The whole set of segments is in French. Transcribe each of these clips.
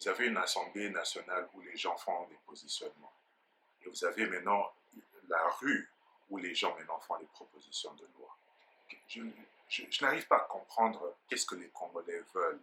Vous avez une assemblée nationale où les gens font des positionnements. Et vous avez maintenant la rue où les gens maintenant font des propositions de loi. Je, je n'arrive pas à comprendre qu'est-ce que les Congolais veulent.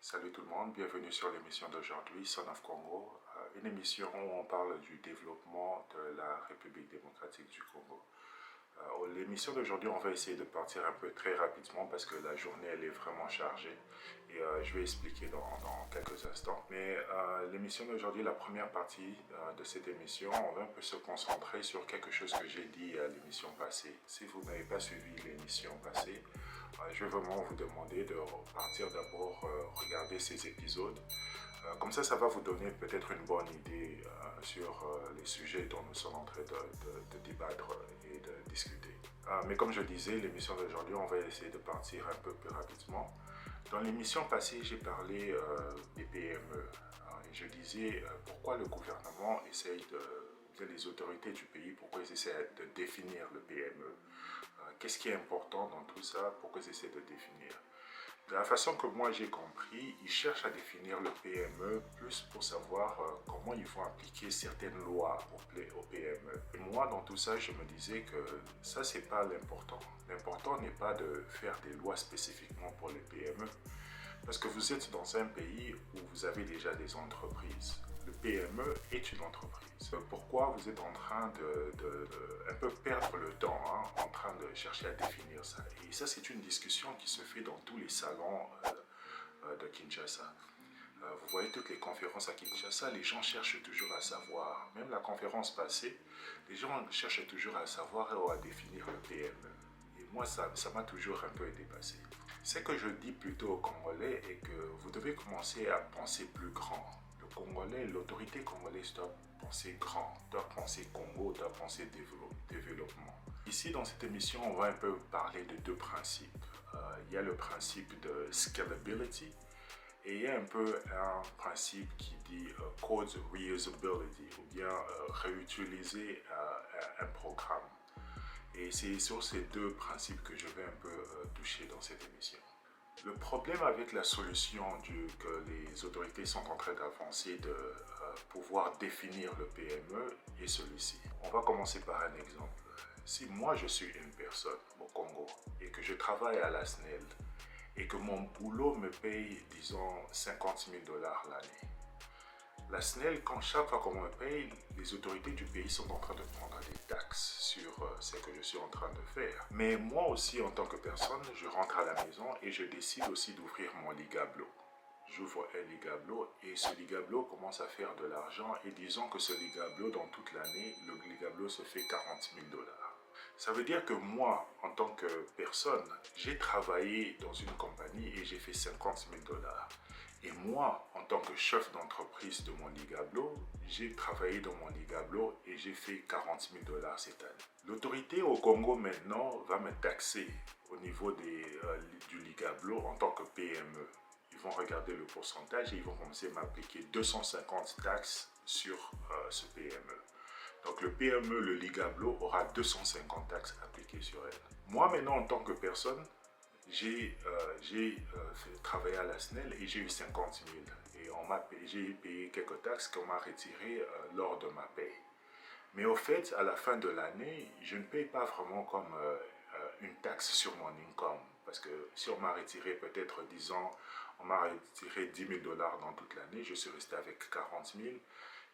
Salut tout le monde, bienvenue sur l'émission d'aujourd'hui, Son of Congo, une émission où on parle du développement de la République démocratique du Congo. L'émission d'aujourd'hui, on va essayer de partir un peu très rapidement parce que la journée, elle est vraiment chargée et je vais expliquer dans quelques instants. Mais l'émission d'aujourd'hui, la première partie de cette émission, on va un peu se concentrer sur quelque chose que j'ai dit à l'émission passée. Si vous n'avez pas suivi l'émission passée, je vais vraiment vous demander de partir d'abord regarder ces épisodes. Comme ça va vous donner peut-être une bonne idée sur les sujets dont nous sommes en train de débattre et de discuter. Mais comme je disais, l'émission d'aujourd'hui, on va essayer de partir un peu plus rapidement. Dans l'émission passée, j'ai parlé des PME. Et je disais pourquoi le gouvernement essaye les autorités du pays, pourquoi ils essaient de définir le PME. Qu'est-ce qui est important dans tout ça, pourquoi ils essaient de définir. De la façon que moi j'ai compris, ils cherchent à définir le PME plus pour savoir comment ils vont appliquer certaines lois au PME. Et moi, dans tout ça, je me disais que ça, c'est pas l'important. L'important n'est pas de faire des lois spécifiquement pour les PME, parce que vous êtes dans un pays où vous avez déjà des entreprises. Le PME est une entreprise. Pourquoi vous êtes en train de un peu perdre le temps, en train de chercher à définir ça? Et ça, c'est une discussion qui se fait dans tous les salons de Kinshasa. Vous voyez toutes les conférences à Kinshasa, les gens cherchent toujours à savoir. Même la conférence passée, les gens cherchent toujours à savoir et à définir le PME. Et moi, ça m'a toujours un peu dépassé. Ce que je dis plutôt aux Congolais est que vous devez commencer à penser plus grand. Le Congolais, l'autorité congolaise doit penser grand, doit penser Congo, doit penser développement. Ici, dans cette émission, on va un peu parler de deux principes. Il y a le principe de scalability et il y a un peu un principe qui dit code reusability ou bien réutiliser un programme. Et c'est sur ces deux principes que je vais un peu toucher dans cette émission. Le problème avec la solution que les autorités sont en train d'avancer de pouvoir définir le PME est celui-ci. On va commencer par un exemple. Si moi je suis une personne au Congo et que je travaille à la SNEL et que mon boulot me paye, disons, 50 000 $ l'année, la SNEL, quand chaque fois qu'on me paye, les autorités du pays sont en train de prendre des taxes sur ce que je suis en train de faire. Mais moi aussi, en tant que personne, je rentre à la maison et je décide aussi d'ouvrir mon Ligablo. J'ouvre un Ligablo et ce Ligablo commence à faire de l'argent et disons que ce Ligablo, dans toute l'année, le Ligablo se fait 40 000 $. Ça veut dire que moi, en tant que personne, j'ai travaillé dans une compagnie et j'ai fait 50 000 $. Et moi, en tant que chef d'entreprise de mon Ligablo, j'ai travaillé dans mon Ligablo et j'ai fait 40 000 $ cette année. L'autorité au Congo maintenant va me taxer au niveau du Ligablo en tant que PME. Ils vont regarder le pourcentage et ils vont commencer à m'appliquer 250 taxes sur ce PME. Donc le PME, le Ligablo, aura 250 taxes appliquées sur elle. Moi maintenant, en tant que personne, j'ai travaillé à la SNEL et j'ai eu 50 000 et j'ai payé quelques taxes qu'on m'a retirées lors de ma paye. Mais au fait, à la fin de l'année, je ne paye pas vraiment comme une taxe sur mon income. Parce que si on m'a retiré peut-être, disons, on m'a retiré 10 000 $ dans toute l'année, je suis resté avec 40 000.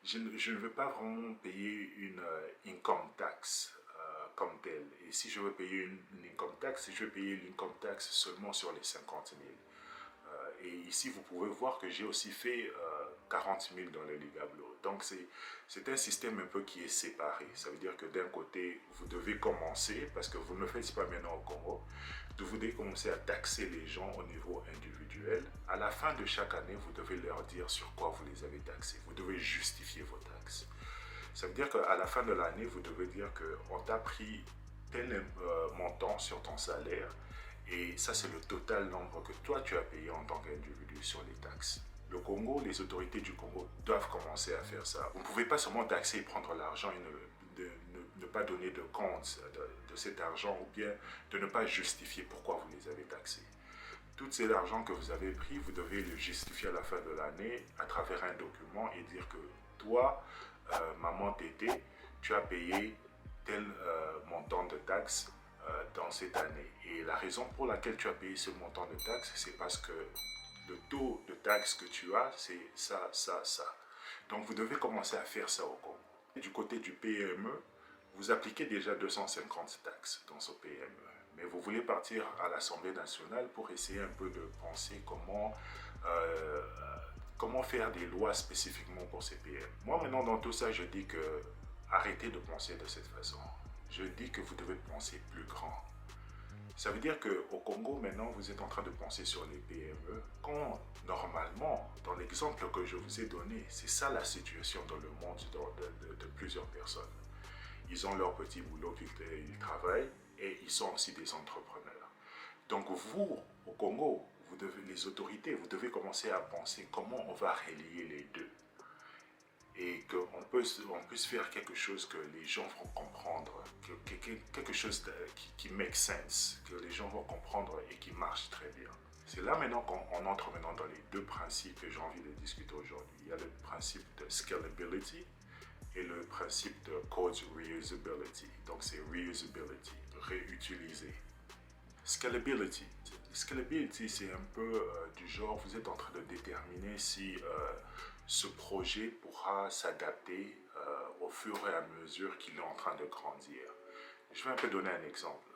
Je ne veux pas vraiment payer une income tax comme telle. Et si je veux payer une income tax, je veux payer l'income tax seulement sur les 50 000. Et ici, vous pouvez voir que j'ai aussi fait 40 000 dans le Ligablo. Donc, c'est un système un peu qui est séparé. Ça veut dire que d'un côté, vous devez commencer, parce que vous ne le faites pas maintenant au Congo, vous devez commencer à taxer les gens au niveau individuel. À la fin de chaque année, vous devez leur dire sur quoi vous les avez taxés. Vous devez justifier vos taxes. Ça veut dire qu'à la fin de l'année, vous devez dire qu'on t'a pris tel montant sur ton salaire et ça, c'est le total nombre que toi, tu as payé en tant qu'individu sur les taxes. Le Congo, les autorités du Congo doivent commencer à faire ça. Vous ne pouvez pas seulement taxer et prendre l'argent et ne pas donner de compte de cet argent ou bien de ne pas justifier pourquoi vous les avez taxés. Tout cet argent que vous avez pris, vous devez le justifier à la fin de l'année à travers un document et dire que toi, maman Tété, tu as payé tel montant de taxes dans cette année. Et la raison pour laquelle tu as payé ce montant de taxes, c'est parce que le taux de taxes que tu as, c'est ça, ça, ça. Donc vous devez commencer à faire ça au Congo. Et du côté du PME, vous appliquez déjà 250 taxes dans ce PME. Mais vous voulez partir à l'Assemblée nationale pour essayer un peu de penser comment faire des lois spécifiquement pour ces PME. Moi maintenant dans tout ça, je dis que arrêtez de penser de cette façon. Je dis que vous devez penser plus grand. Ça veut dire qu'au Congo, maintenant, vous êtes en train de penser sur les PME, quand normalement, dans l'exemple que je vous ai donné, c'est ça la situation dans le monde de plusieurs personnes. Ils ont leur petit boulot qu'ils travaillent et ils sont aussi des entrepreneurs. Donc vous, au Congo, les autorités, vous devez commencer à penser comment on va relier les deux. Et qu'on puisse faire quelque chose que les gens vont comprendre, quelque chose qui make sense, que les gens vont comprendre et qui marche très bien. C'est là maintenant qu'on entre maintenant dans les deux principes que j'ai envie de discuter aujourd'hui. Il y a le principe de scalability et le principe de code reusability. Donc c'est reusability, réutiliser. Scalability. Scalability, c'est un peu du genre, vous êtes en train de déterminer si ce projet pourra s'adapter au fur et à mesure qu'il est en train de grandir. Je vais un peu donner un exemple.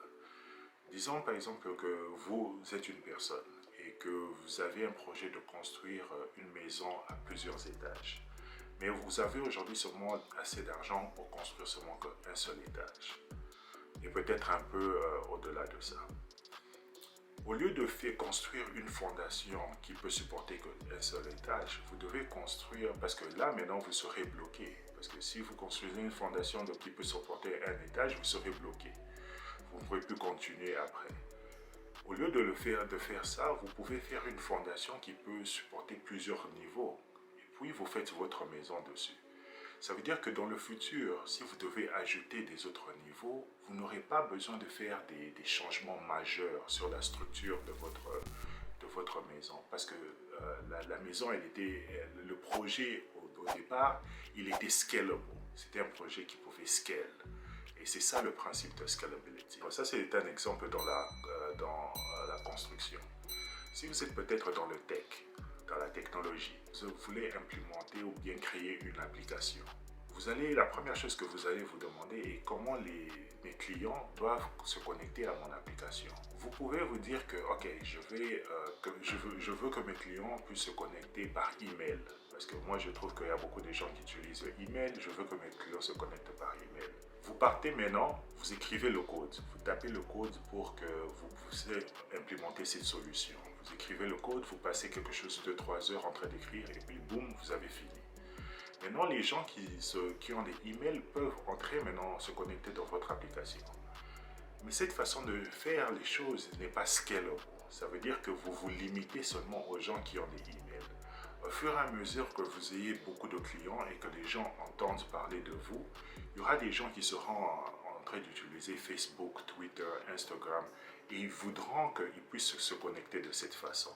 Disons par exemple que vous êtes une personne et que vous avez un projet de construire une maison à plusieurs étages. Mais vous avez aujourd'hui seulement assez d'argent pour construire seulement qu'un seul étage. Et peut-être un peu au-delà de ça. Au lieu de faire construire une fondation qui peut supporter qu'un seul étage, vous devez construire, parce que là maintenant vous serez bloqué. Parce que si vous construisez une fondation qui peut supporter un étage, vous serez bloqué. Vous ne pourrez plus continuer après. Au lieu de faire ça, vous pouvez faire une fondation qui peut supporter plusieurs niveaux. Et puis vous faites votre maison dessus. Ça veut dire que dans le futur, si vous devez ajouter des autres niveaux, vous n'aurez pas besoin de faire des changements majeurs sur la structure de votre maison. Parce que la maison, le projet au départ, il était scalable. C'était un projet qui pouvait scale. Et c'est ça le principe de scalability. Ça, c'est un exemple dans la construction. Si vous êtes peut-être dans le tech, dans la technologie, vous voulez implémenter ou bien créer une application. La première chose que vous allez vous demander est comment mes clients doivent se connecter à mon application. Vous pouvez vous dire que, ok, je veux que mes clients puissent se connecter par email. Parce que moi, je trouve qu'il y a beaucoup de gens qui utilisent email. Je veux que mes clients se connectent par email. Vous partez maintenant, vous écrivez le code. Vous tapez le code pour que vous puissiez implémenter cette solution. Vous écrivez le code, vous passez quelque chose de 3 heures en train d'écrire et puis boum, vous avez fini. Maintenant, les gens qui ont des emails peuvent entrer maintenant, se connecter dans votre application. Mais cette façon de faire les choses n'est pas scalable. Ça veut dire que vous vous limitez seulement aux gens qui ont des emails. Au fur et à mesure que vous ayez beaucoup de clients et que les gens entendent parler de vous, il y aura des gens qui seront en train d'utiliser Facebook, Twitter, Instagram et ils voudront qu'ils puissent se connecter de cette façon.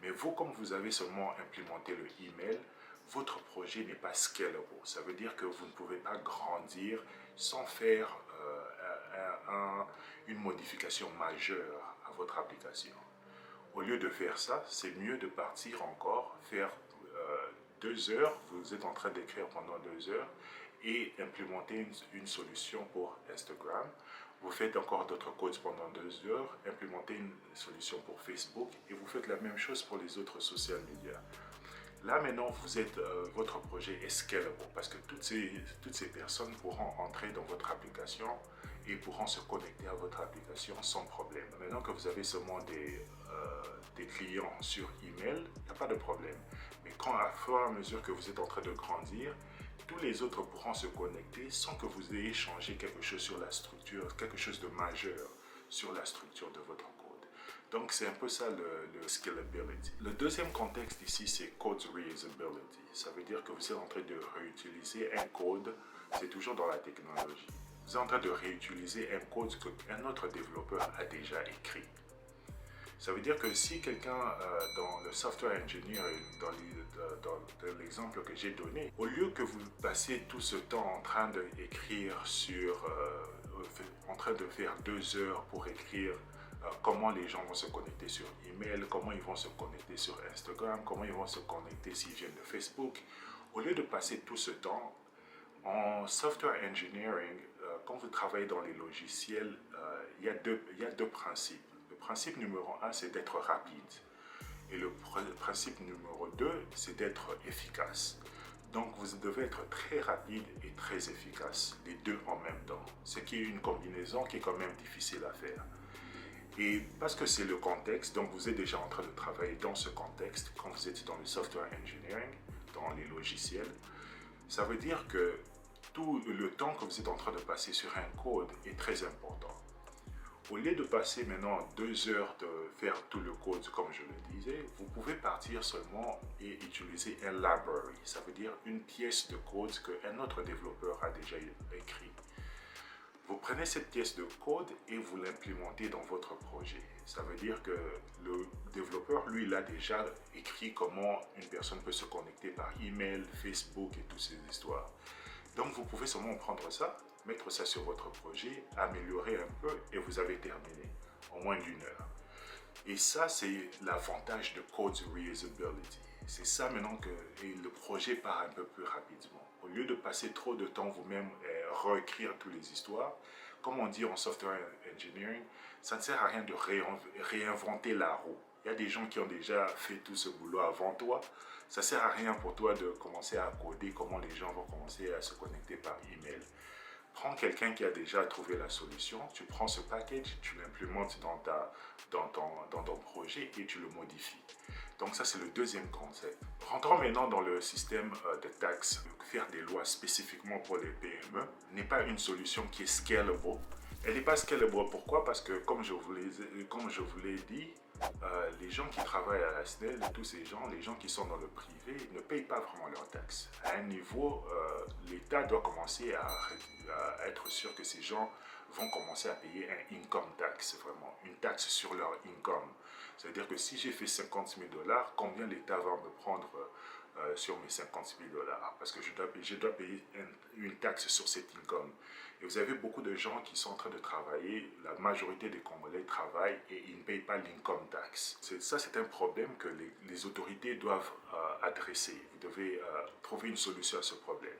Mais vous, comme vous avez seulement implémenté le email, votre projet n'est pas scalable. Ça veut dire que vous ne pouvez pas grandir sans faire une modification majeure à votre application. Au lieu de faire ça, c'est mieux de partir encore, faire 2 heures, vous êtes en train d'écrire pendant 2 heures et implémenter une solution pour Instagram. Vous faites encore d'autres codes pendant 2 heures, implémentez une solution pour Facebook et vous faites la même chose pour les autres social media. Là maintenant, votre projet est scalable parce que toutes ces personnes pourront entrer dans votre application et pourront se connecter à votre application sans problème. Maintenant que vous avez seulement des clients sur email, il n'y a pas de problème. Mais à fur et à mesure que vous êtes en train de grandir, tous les autres pourront se connecter sans que vous ayez changé quelque chose sur la structure, quelque chose de majeur sur la structure de votre code. Donc c'est un peu ça le scalability. Le deuxième contexte ici, c'est code reusability. Ça veut dire que vous êtes en train de réutiliser un code, c'est toujours dans la technologie. Vous êtes en train de réutiliser un code qu'un autre développeur a déjà écrit. Ça veut dire que si quelqu'un dans le software engineer, dans l'exemple que j'ai donné, au lieu que vous passiez tout ce temps en train d'écrire sur en train de faire 2 heures pour écrire comment les gens vont se connecter sur email, comment ils vont se connecter sur Instagram, comment ils vont se connecter s'ils viennent de Facebook. Au lieu de passer tout ce temps en software engineering, quand vous travaillez dans les logiciels, il y a deux principes. Le principe numéro un, c'est d'être rapide. Et le principe numéro 2, c'est d'être efficace. Donc vous devez être très rapide et très efficace, les deux en même temps. Ce qui est une combinaison qui est quand même difficile à faire. Et parce que c'est le contexte, donc vous êtes déjà en train de travailler dans ce contexte, quand vous êtes dans le software engineering, dans les logiciels, ça veut dire que tout le temps que vous êtes en train de passer sur un code est très important. Au lieu de passer maintenant 2 heures de faire tout le code comme je le disais, vous pouvez partir seulement et utiliser un library. Ça veut dire une pièce de code qu'un autre développeur a déjà écrit. Vous prenez cette pièce de code et vous l'implémentez dans votre projet. Ça veut dire que le développeur, lui, il a déjà écrit comment une personne peut se connecter par email, Facebook et toutes ces histoires. Donc vous pouvez seulement prendre ça, mettre ça sur votre projet, améliorer un peu et vous avez terminé en moins d'1 heure. Et ça, c'est l'avantage de Code Reusability. C'est ça maintenant que le projet part un peu plus rapidement. Au lieu de passer trop de temps vous-même à réécrire toutes les histoires, comme on dit en software engineering, ça ne sert à rien de réinventer la roue. Il y a des gens qui ont déjà fait tout ce boulot avant toi. Ça ne sert à rien pour toi de commencer à coder comment les gens vont commencer à se connecter par email. Prends quelqu'un qui a déjà trouvé la solution, tu prends ce package, tu l'implémentes dans ton projet et tu le modifies. Donc ça, c'est le deuxième concept. Rentrons maintenant dans le système de taxes. Faire des lois spécifiquement pour les PME n'est pas une solution qui est scalable. Elle n'est pas scalable. Pourquoi? Parce que, comme je vous l'ai dit, les gens qui travaillent à la SNEL, tous ces gens, les gens qui sont dans le privé, ne payent pas vraiment leurs taxes. À un niveau, l'État doit commencer à être sûr que ces gens vont commencer à payer un income tax, vraiment, une taxe sur leur income. C'est-à-dire que si j'ai fait 50 000 $, combien l'État va me prendre sur mes 50 000 $? Parce que je dois payer une taxe sur cet income. Et vous avez beaucoup de gens qui sont en train de travailler, la majorité des Congolais travaillent et ils ne payent pas l'income tax. Ça, c'est un problème que les autorités doivent adresser. Vous devez trouver une solution à ce problème.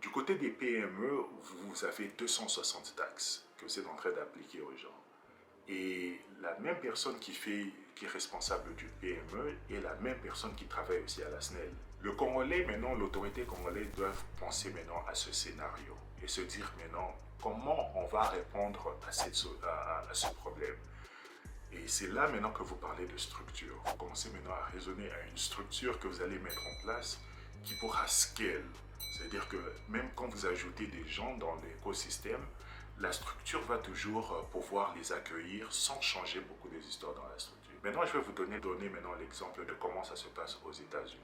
Du côté des PME, vous avez 260 taxes que vous êtes en train d'appliquer aux gens. Et la même personne qui est responsable du PME est la même personne qui travaille aussi à la SNEL. Le Congolais, maintenant, l'autorité congolaise doit penser maintenant à ce scénario et se dire maintenant comment on va répondre à ce problème. Et c'est là maintenant que vous parlez de structure. Vous commencez maintenant à raisonner à une structure que vous allez mettre en place qui pourra scale. C'est-à-dire que même quand vous ajoutez des gens dans l'écosystème, la structure va toujours pouvoir les accueillir sans changer beaucoup des histoires dans la structure. Maintenant, je vais vous donner maintenant l'exemple de comment ça se passe aux États-Unis.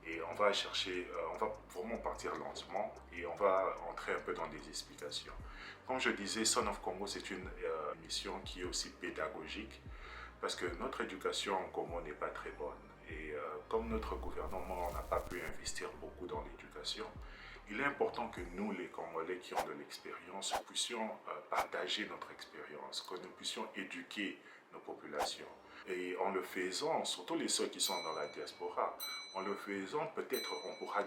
Et on va on va vraiment partir lentement et on va entrer un peu dans des explications. Comme je disais, Son of Congo, c'est une émission qui est aussi pédagogique parce que notre éducation en Congo n'est pas très bonne. Et comme notre gouvernement n'a pas pu investir beaucoup dans l'éducation, il est important que nous, les Congolais qui ont de l'expérience, puissions partager notre expérience, que nous puissions éduquer nos populations. Et en le faisant, surtout ceux qui sont dans la diaspora, en le faisant, peut-être on pourra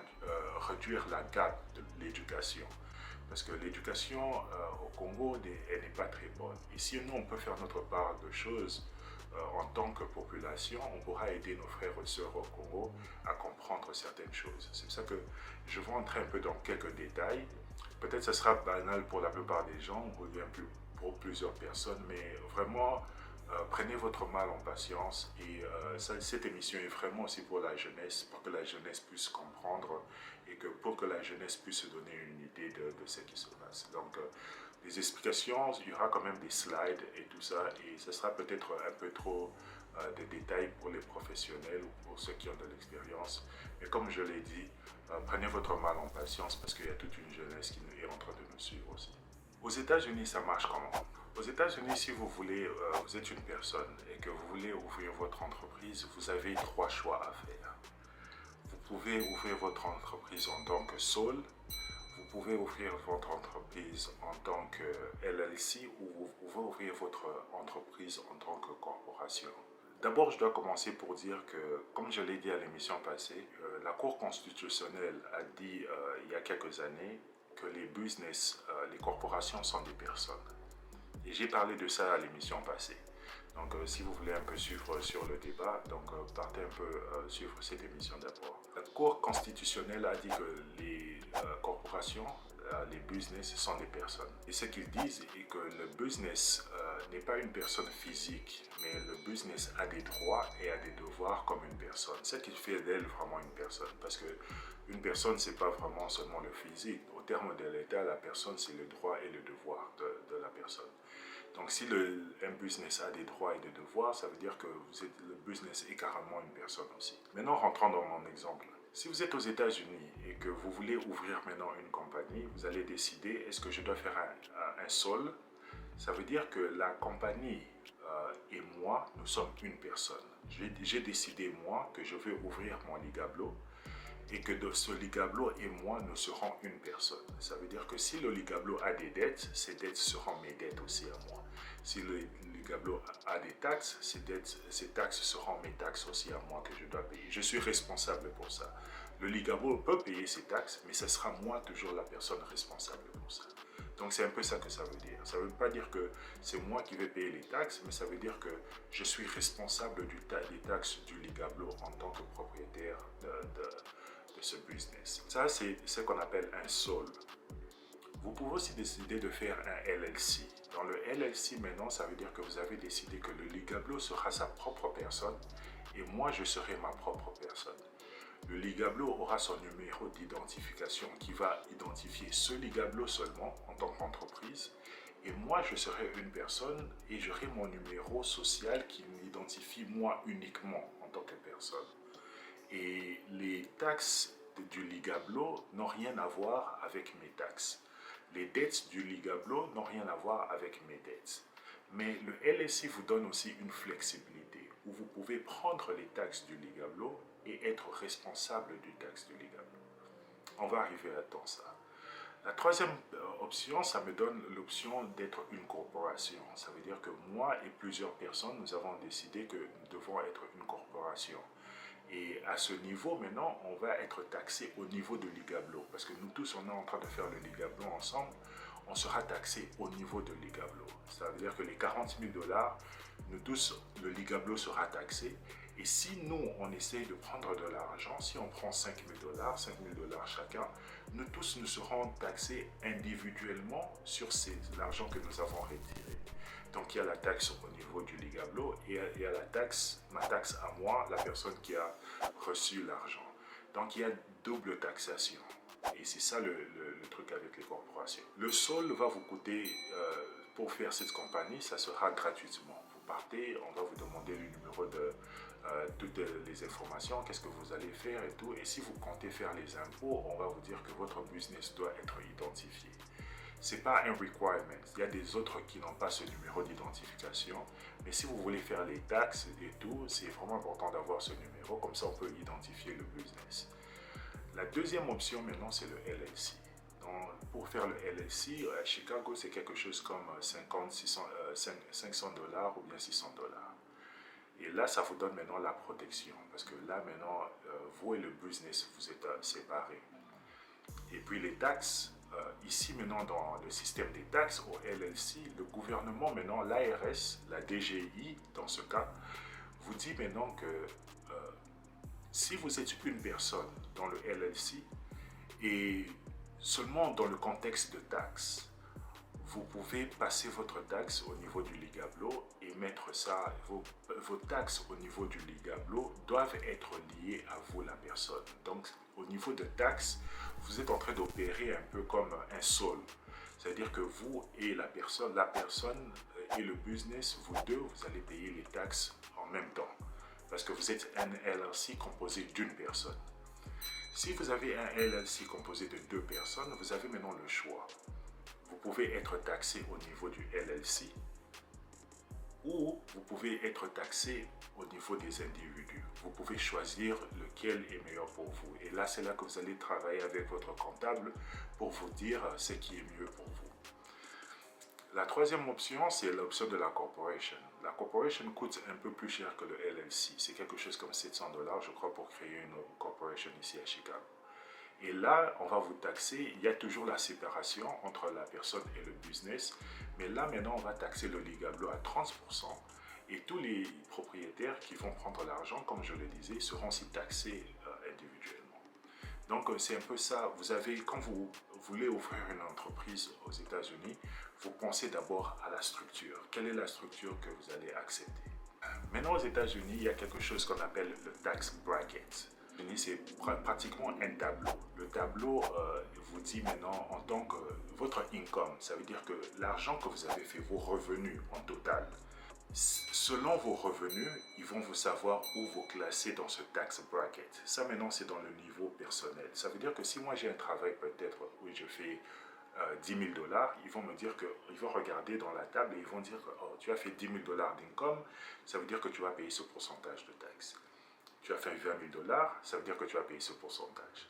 réduire la gap de l'éducation. Parce que l'éducation au Congo, elle n'est pas très bonne. Et si nous, on peut faire notre part de choses, en tant que population, on pourra aider nos frères et sœurs au Congo à comprendre certaines choses. C'est pour ça que je vais entrer un peu dans quelques détails. Peut-être que ce sera banal pour la plupart des gens ou bien pour plusieurs personnes, mais vraiment, prenez votre mal en patience. Et cette émission est vraiment aussi pour la jeunesse, pour que la jeunesse puisse comprendre et pour que la jeunesse puisse se donner une idée de ce qui se passe. Donc, des explications, il y aura quand même des slides et tout ça, et ce sera peut-être un peu trop de détails pour les professionnels ou pour ceux qui ont de l'expérience. Mais comme je l'ai dit, prenez votre mal en patience parce qu'il y a toute une jeunesse qui est en train de nous suivre aussi. Aux États-Unis, ça marche comment? Aux États-Unis, si vous voulez, vous êtes une personne et que vous voulez ouvrir votre entreprise, vous avez 3 choix à faire. Vous pouvez ouvrir votre entreprise en tant que sole, vous pouvez ouvrir votre entreprise en tant que LLC ou vous pouvez ouvrir votre entreprise en tant que corporation. D'abord, je dois commencer pour dire que, comme je l'ai dit à l'émission passée, la Cour constitutionnelle a dit il y a quelques années que les business, les corporations sont des personnes. Et j'ai parlé de ça à l'émission passée. Donc, si vous voulez un peu suivre sur le débat, donc partez un peu suivre cette émission d'abord. La Cour constitutionnelle a dit que les corporations, les business sont des personnes. Et ce qu'ils disent est que le business n'est pas une personne physique, mais le business a des droits et a des devoirs comme une personne. Ce qui fait d'elle vraiment une personne. Parce que une personne, c'est pas vraiment seulement le physique. Au terme de l'État, la personne, c'est le droit et le devoir de la personne. Donc, si un business a des droits et des devoirs, ça veut dire que le business est carrément une personne aussi. Maintenant, rentrons dans mon exemple. Si vous êtes aux États-Unis et que vous voulez ouvrir maintenant une compagnie, vous allez décider, est-ce que je dois faire un SOL? Ça veut dire que la compagnie et moi, nous sommes une personne. J'ai décidé, moi, que je vais ouvrir mon Ligablo et que de ce Ligablo et moi, nous serons une personne. Ça veut dire que si le Ligablo a des dettes, ces dettes seront mes dettes aussi à moi. Si le Ligablo a des taxes, ces taxes seront mes taxes aussi à moi que je dois payer. Je suis responsable pour ça. Le Ligablo peut payer ses taxes, mais ce sera moi toujours la personne responsable pour ça. Donc c'est un peu ça que ça veut dire. Ça ne veut pas dire que c'est moi qui vais payer les taxes, mais ça veut dire que je suis responsable des taxes du Ligablo en tant que propriétaire de ce business. Ça, c'est ce qu'on appelle un SOL. Vous pouvez aussi décider de faire un LLC. Dans le LLC, maintenant, ça veut dire que vous avez décidé que le Ligablo sera sa propre personne et moi, je serai ma propre personne. Le Ligablo aura son numéro d'identification qui va identifier ce Ligablo seulement en tant qu'entreprise. Et moi, je serai une personne et j'aurai mon numéro social qui m'identifie moi uniquement en tant que personne. Et les taxes du Ligablo n'ont rien à voir avec mes taxes. Les dettes du Ligablo n'ont rien à voir avec mes dettes. Mais le LLC vous donne aussi une flexibilité où vous pouvez prendre les taxes du Ligablo et être responsable du taxe du Ligablo. On va arriver à dans ça. La troisième option, ça me donne l'option d'être une corporation. Ça veut dire que moi et plusieurs personnes, nous avons décidé que nous devons être une corporation. Et à ce niveau, maintenant, on va être taxé au niveau de Ligablo. Parce que nous tous, on est en train de faire le Ligablo ensemble. On sera taxé au niveau de Ligablo. Ça veut dire que les 40 000 $, nous tous, le Ligablo sera taxé. Et si nous, on essaye de prendre de l'argent, si on prend 5 000 $, 5 000 $ chacun, nous tous, nous serons taxés individuellement sur l'argent que nous avons retiré. Donc, il y a la taxe au niveau du Ligablo et il y a ma taxe à moi, la personne qui a reçu l'argent. Donc, il y a double taxation. Et c'est ça le truc avec les corporations. Le SOL va vous coûter, pour faire cette compagnie, ça sera gratuitement. Vous partez, on va vous demander le numéro de toutes les informations, qu'est-ce que vous allez faire et tout. Et si vous comptez faire les impôts, on va vous dire que votre business doit être identifié. Ce n'est pas un requirement. Il y a des autres qui n'ont pas ce numéro d'identification. Mais si vous voulez faire les taxes et tout, c'est vraiment important d'avoir ce numéro. Comme ça, on peut identifier le business. La deuxième option maintenant, c'est le LLC. Donc, pour faire le LLC, à Chicago, c'est quelque chose comme 500 $ ou bien 600 $. Et là, ça vous donne maintenant la protection. Parce que là, maintenant, vous et le business, vous êtes séparés. Et puis les taxes, ici maintenant dans le système des taxes au LLC, le gouvernement maintenant, l'ARS, la DGI dans ce cas, vous dit maintenant que si vous êtes une personne dans le LLC et seulement dans le contexte de taxes, vous pouvez passer votre taxe au niveau du Ligablo et mettre ça, vos taxes au niveau du Ligablo doivent être liées à vous, la personne. Donc, au niveau de taxes, vous êtes en train d'opérer un peu comme un SOL. C'est-à-dire que vous et la personne et le business, vous deux, vous allez payer les taxes en même temps. Parce que vous êtes un LLC composé d'une personne. Si vous avez un LLC composé de deux personnes, vous avez maintenant le choix. Vous pouvez être taxé au niveau du LLC ou vous pouvez être taxé au niveau des individus. Vous pouvez choisir lequel est meilleur pour vous. Et là, c'est là que vous allez travailler avec votre comptable pour vous dire ce qui est mieux pour vous. La troisième option, c'est l'option de la corporation. La corporation coûte un peu plus cher que le LLC. C'est quelque chose comme 700 $, je crois, pour créer une corporation ici à Chicago. Et là, on va vous taxer. Il y a toujours la séparation entre la personne et le business. Mais là, maintenant, on va taxer le Ligablo à 30%. Et tous les propriétaires qui vont prendre l'argent, comme je le disais, seront aussi taxés individuellement. Donc, c'est un peu ça. Vous avez, quand vous voulez ouvrir une entreprise aux États-Unis, vous pensez d'abord à la structure. Quelle est la structure que vous allez accepter? Maintenant, aux États-Unis, il y a quelque chose qu'on appelle le tax bracket. C'est pratiquement un tableau. Le tableau vous dit maintenant en tant que votre income, ça veut dire que l'argent que vous avez fait, vos revenus en total. Selon vos revenus, ils vont vous savoir où vous classer dans ce tax bracket. Ça maintenant, c'est dans le niveau personnel. Ça veut dire que si moi j'ai un travail peut-être où je fais 10 000 $, ils vont me dire ils vont regarder dans la table et ils vont dire oh, tu as fait 10 000 $ d'income, ça veut dire que tu vas payer ce pourcentage de taxes. Tu as fait 20 000 $, ça veut dire que tu vas payer ce pourcentage.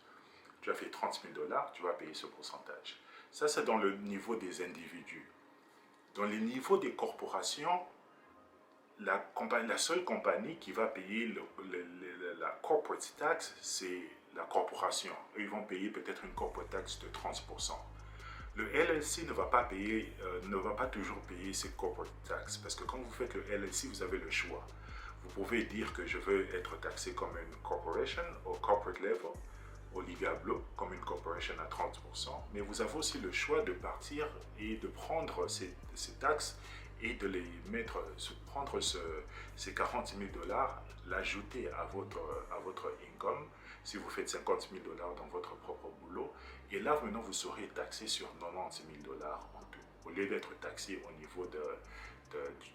Tu as fait 30 000 $, tu vas payer ce pourcentage. Ça, c'est dans le niveau des individus. Dans les niveaux des corporations, la seule compagnie qui va payer la corporate tax, c'est la corporation. Eux, ils vont payer peut-être une corporate tax de 30%. Le LLC ne va pas toujours payer ses corporate tax parce que quand vous faites le LLC, vous avez le choix. Vous pouvez dire que je veux être taxé comme une corporation au corporate level, au Ligablo, comme une corporation à 30%, mais vous avez aussi le choix de partir et de prendre ces taxes et de les mettre, prendre ces 40 000 $, l'ajouter à votre income, si vous faites 50 000 $ dans votre propre boulot, et là maintenant vous serez taxé sur 90 000 $ en tout, au lieu d'être taxé au niveau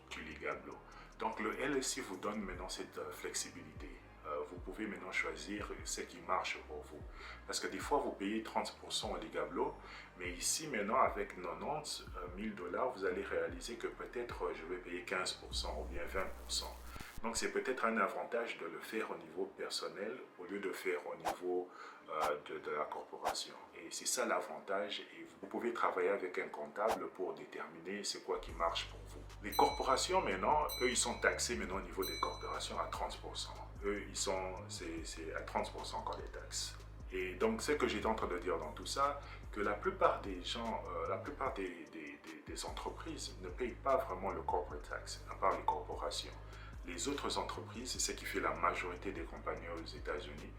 du Ligablo. Donc le LLC vous donne maintenant cette flexibilité. Vous pouvez maintenant choisir ce qui marche pour vous. Parce que des fois, vous payez 30% au Ligablo, mais ici, maintenant, avec 90 000 $, vous allez réaliser que peut-être je vais payer 15% ou bien 20%. Donc, c'est peut-être un avantage de le faire au niveau personnel au lieu de faire au niveau de la corporation. Et c'est ça l'avantage. Et vous pouvez travailler avec un comptable pour déterminer c'est quoi qui marche pour vous. Les corporations, maintenant, eux, ils sont taxés maintenant au niveau des corporations à 30%. Eux, c'est à 30% encore les taxes. Et donc, ce que j'étais en train de dire dans tout ça, que la plupart des gens, la plupart des entreprises ne payent pas vraiment le corporate tax, à part les corporations. Les autres entreprises, c'est ce qui fait la majorité des compagnies aux États-Unis,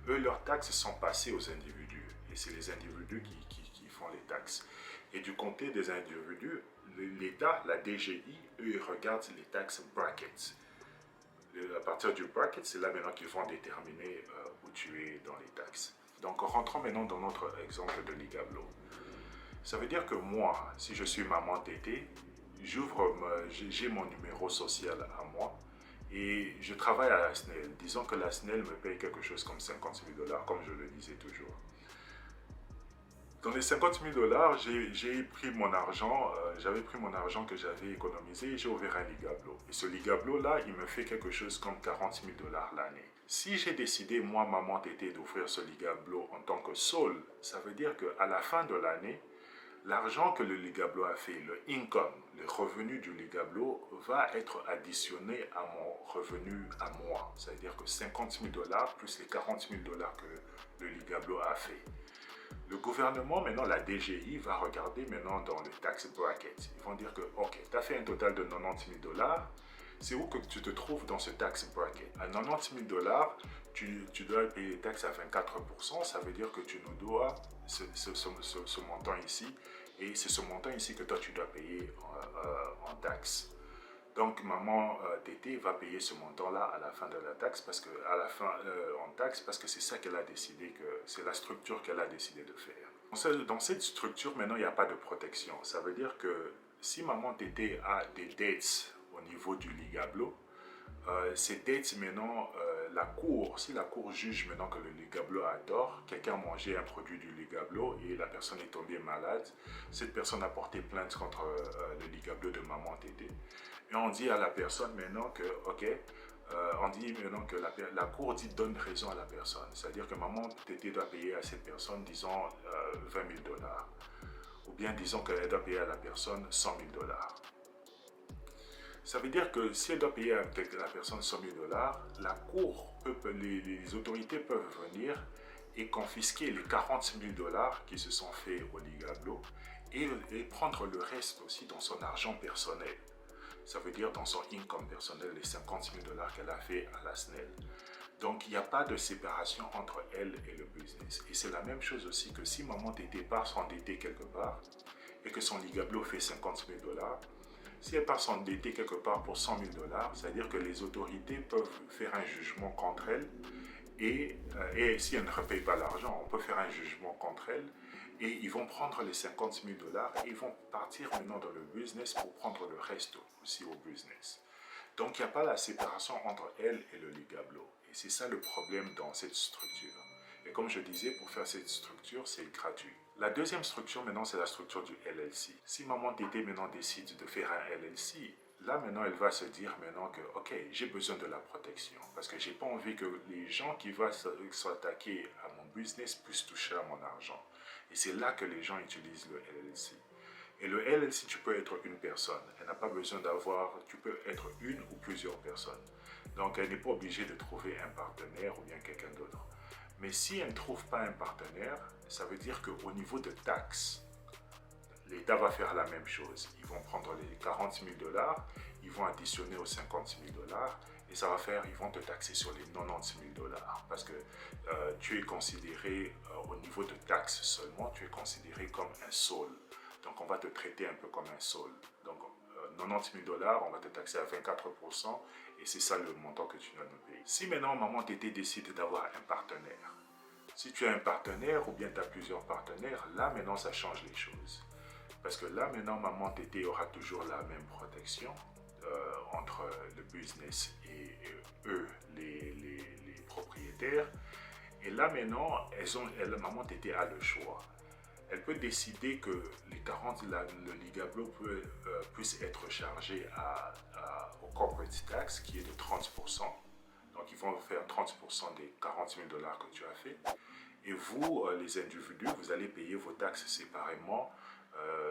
eux, leurs taxes sont passées aux individus. Et c'est les individus qui font les taxes. Et du côté des individus, l'État, la DGI, eux, ils regardent les taxes brackets. À partir du bracket, c'est là maintenant qu'ils vont déterminer où tu es dans les taxes. Donc, rentrons maintenant dans notre exemple de Ligablo. Ça veut dire que moi, si je suis maman tété, j'ai mon numéro social à moi et je travaille à la SNEL. Disons que la SNEL me paye quelque chose comme 50 000 $, comme je le disais toujours. Dans les 50 000 $, j'ai pris mon argent, j'avais pris mon argent que j'avais économisé et j'ai ouvert un Ligablo. Et ce Ligablo-là, il me fait quelque chose comme 40 000 $ l'année. Si j'ai décidé, moi, maman tété, d'ouvrir ce Ligablo en tant que seul, ça veut dire qu'à la fin de l'année, l'argent que le Ligablo a fait, le income, le revenu du Ligablo, va être additionné à mon revenu à moi. C'est-à-dire que 50 000 $ plus les 40 000 $ que le Ligablo a fait. Le gouvernement, maintenant, la DGI, va regarder maintenant dans le tax bracket. Ils vont dire que, ok, tu as fait un total de 90 000 $, c'est où que tu te trouves dans ce tax bracket? À 90 000 $, tu dois payer les taxes à 24%, ça veut dire que tu nous dois ce montant ici, et c'est ce montant ici que toi tu dois payer en taxes. Donc maman tété va payer ce montant-là à la fin de la taxe parce que en taxe parce que c'est ça qu'elle a décidé c'est la structure qu'elle a décidé de faire. Dans cette structure maintenant il n'y a pas de protection. Ça veut dire que si maman tété a des dettes au niveau du Ligablo, ces dettes maintenant si la cour juge maintenant que le Ligablo a tort, quelqu'un a mangé un produit du Ligablo et la personne est tombée malade, cette personne a porté plainte contre le Ligablo de maman Tété. Et on dit à la personne maintenant que, ok, on dit maintenant que la cour donne raison à la personne. C'est-à-dire que maman Tété doit payer à cette personne, disons, 20 000 dollars. Ou bien disons qu'elle doit payer à la personne 100 000 dollars. Ça veut dire que si elle doit payer à la personne 100 000 dollars, les autorités peuvent venir et confisquer les 40 000 dollars qui se sont faits au Ligablo et prendre le reste aussi dans son argent personnel. Ça veut dire dans son income personnel, les 50 000 dollars qu'elle a fait à la SNEL. Donc, il n'y a pas de séparation entre elle et le business. Et c'est la même chose aussi que si maman Tété part s'endetter quelque part et que son Ligablo fait 50 000 dollars, si elle part s'endetter quelque part pour 100 000 dollars, c'est-à-dire que les autorités peuvent faire un jugement contre elle et si elle ne repaye pas l'argent, on peut faire un jugement contre elle et ils vont prendre les 50 000 dollars et ils vont partir maintenant dans le business pour prendre le reste aussi au business. Donc, il n'y a pas la séparation entre elle et le Ligablo. Et c'est ça le problème dans cette structure. Et comme je disais, pour faire cette structure, c'est gratuit. La deuxième structure maintenant, c'est la structure du LLC. Si maman Tété maintenant décide de faire un LLC, là maintenant, elle va se dire maintenant que, ok, j'ai besoin de la protection. Parce que j'ai pas envie que les gens qui vont s'attaquer à mon business puissent toucher à mon argent. Et c'est là que les gens utilisent le LLC. Et le LLC, tu peux être une personne. Elle n'a pas besoin tu peux être une ou plusieurs personnes. Donc, elle n'est pas obligée de trouver un partenaire ou bien quelqu'un d'autre. Mais si elle ne trouve pas un partenaire, ça veut dire qu'au niveau de taxes, l'État va faire la même chose. Ils vont prendre les 40 000 dollars, ils vont additionner aux 50 000 dollars et ça va faire, ils vont te taxer sur les 90 000 dollars parce que tu es considéré, au niveau de taxes seulement, tu es considéré comme un sol. Donc, on va te traiter un peu comme un sol. Donc, 90 000 dollars, on va te taxer à 24% et c'est ça le montant que tu dois nous payer. Si maintenant, maman Tété décide d'avoir un partenaire, si tu as un partenaire ou bien tu as plusieurs partenaires, là maintenant, ça change les choses. Parce que là maintenant, maman Tété aura toujours la même protection entre le business et eux, les propriétaires. Et là maintenant, maman Tété a le choix. Elle peut décider que le Ligablo puisse être chargé au corporate tax qui est de 30%. Donc ils vont faire 30% des 40 000 dollars que tu as fait. Et vous, les individus, vous allez payer vos taxes séparément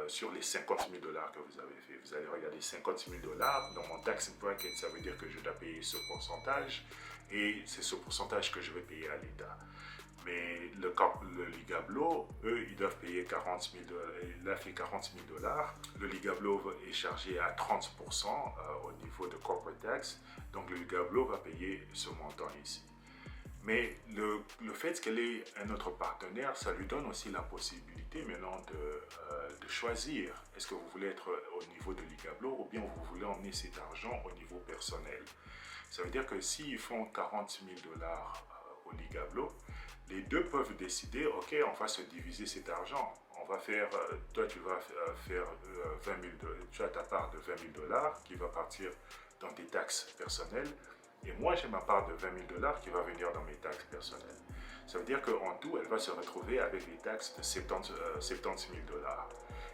sur les 50 000 dollars que vous avez fait. Vous allez regarder 50 000 dollars. Dans mon tax bracket, ça veut dire que je dois payer ce pourcentage. Et c'est ce pourcentage que je vais payer à l'État. Mais le Ligablo, eux, ils doivent payer 40 000 dollars. Il a fait 40 000 dollars. Le Ligablo est chargé à 30% au niveau de corporate tax. Donc le Ligablo va payer ce montant ici. Mais le fait qu'elle ait un autre partenaire, ça lui donne aussi la possibilité maintenant de choisir. Est-ce que vous voulez être au niveau de Ligablo ou bien vous voulez emmener cet argent au niveau personnel? Ça veut dire que s'ils font 40 000 dollars au Ligablo, les deux peuvent décider, ok, on va se diviser cet argent. On va faire, toi tu vas faire 20 000 dollars, tu as ta part de 20 000 dollars qui va partir dans tes taxes personnelles. Et moi, j'ai ma part de 20 000 dollars qui va venir dans mes taxes personnelles. Ça veut dire qu'en tout, elle va se retrouver avec des taxes de 70 000 dollars.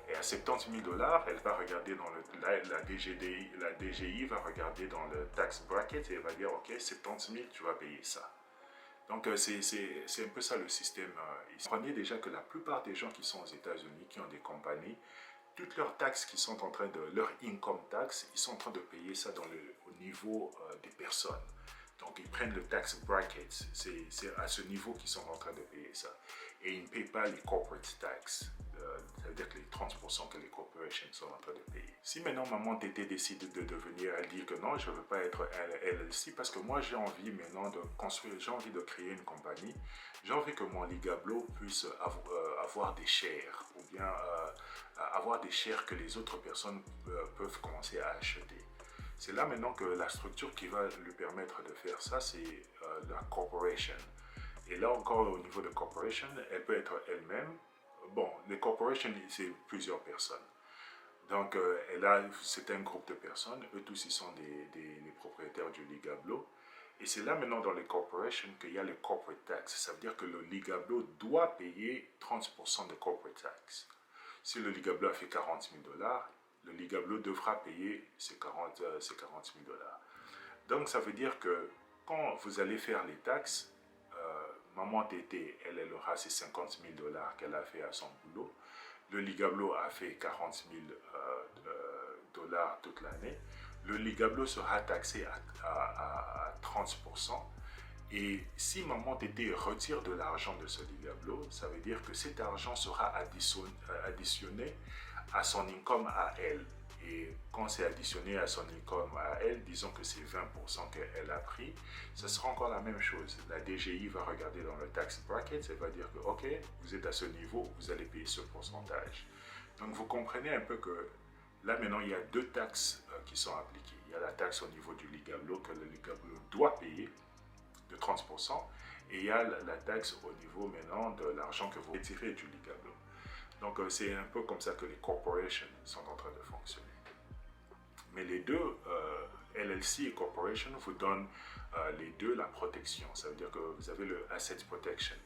Et à 70 000 dollars, elle va regarder dans la DGI va regarder dans le tax bracket et elle va dire, ok, 70 000, tu vas payer ça. Donc, c'est un peu ça le système. Prenez déjà que la plupart des gens qui sont aux États-Unis, qui ont des compagnies, toutes leurs taxes qui sont en train de, leur income tax, ils sont en train de payer ça au niveau des personnes. Donc, ils prennent le tax bracket, c'est à ce niveau qu'ils sont en train de payer ça. Et ils ne payent pas les corporate tax, ça veut dire que les 30% que les corporations sont en train de payer. Si maintenant maman Tété décide de devenir, elle dit que non, je ne veux pas être LLC parce que moi j'ai envie maintenant de construire, j'ai envie de créer une compagnie, j'ai envie que mon Ligablo puisse avoir des shares ou bien avoir des shares que les autres personnes peuvent commencer à acheter. C'est là maintenant que la structure qui va lui permettre de faire ça, c'est la corporation. Et là encore, au niveau de corporation, elle peut être elle-même. Bon, les corporations, c'est plusieurs personnes. Donc, c'est un groupe de personnes. Eux tous, ils sont les propriétaires du Ligablo. Et c'est là maintenant dans les corporations qu'il y a le corporate tax. Ça veut dire que le Ligablo doit payer 30% de corporate tax. Si le Ligablo a fait 40 000 dollars, le Ligablo devra payer ces 40 000 dollars. Donc ça veut dire que quand vous allez faire les taxes, maman Tété, elle aura ses 50 000 dollars qu'elle a fait à son boulot. Le Ligablo a fait 40 000 dollars toute l'année. Le Ligablo sera taxé à 30%. Et si maman Tété retire de l'argent de ce Ligablo, ça veut dire que cet argent sera additionné à son income à elle. Et quand c'est additionné à son income à elle, disons que c'est 20% qu'elle a pris, ce sera encore la même chose. La DGI va regarder dans le tax bracket, elle va dire que ok, vous êtes à ce niveau, vous allez payer ce pourcentage. Donc vous comprenez un peu que là maintenant il y a deux taxes qui sont appliquées. Il y a la taxe au niveau du Ligablo que le Ligablo doit payer de 30%, et il y a la taxe au niveau maintenant de l'argent que vous retirez du Ligablo. Donc c'est un peu comme ça que les corporations sont en train de fonctionner. Mais les deux, LLC et corporation, vous donnent les deux la protection. Ça veut dire que vous avez le asset protection.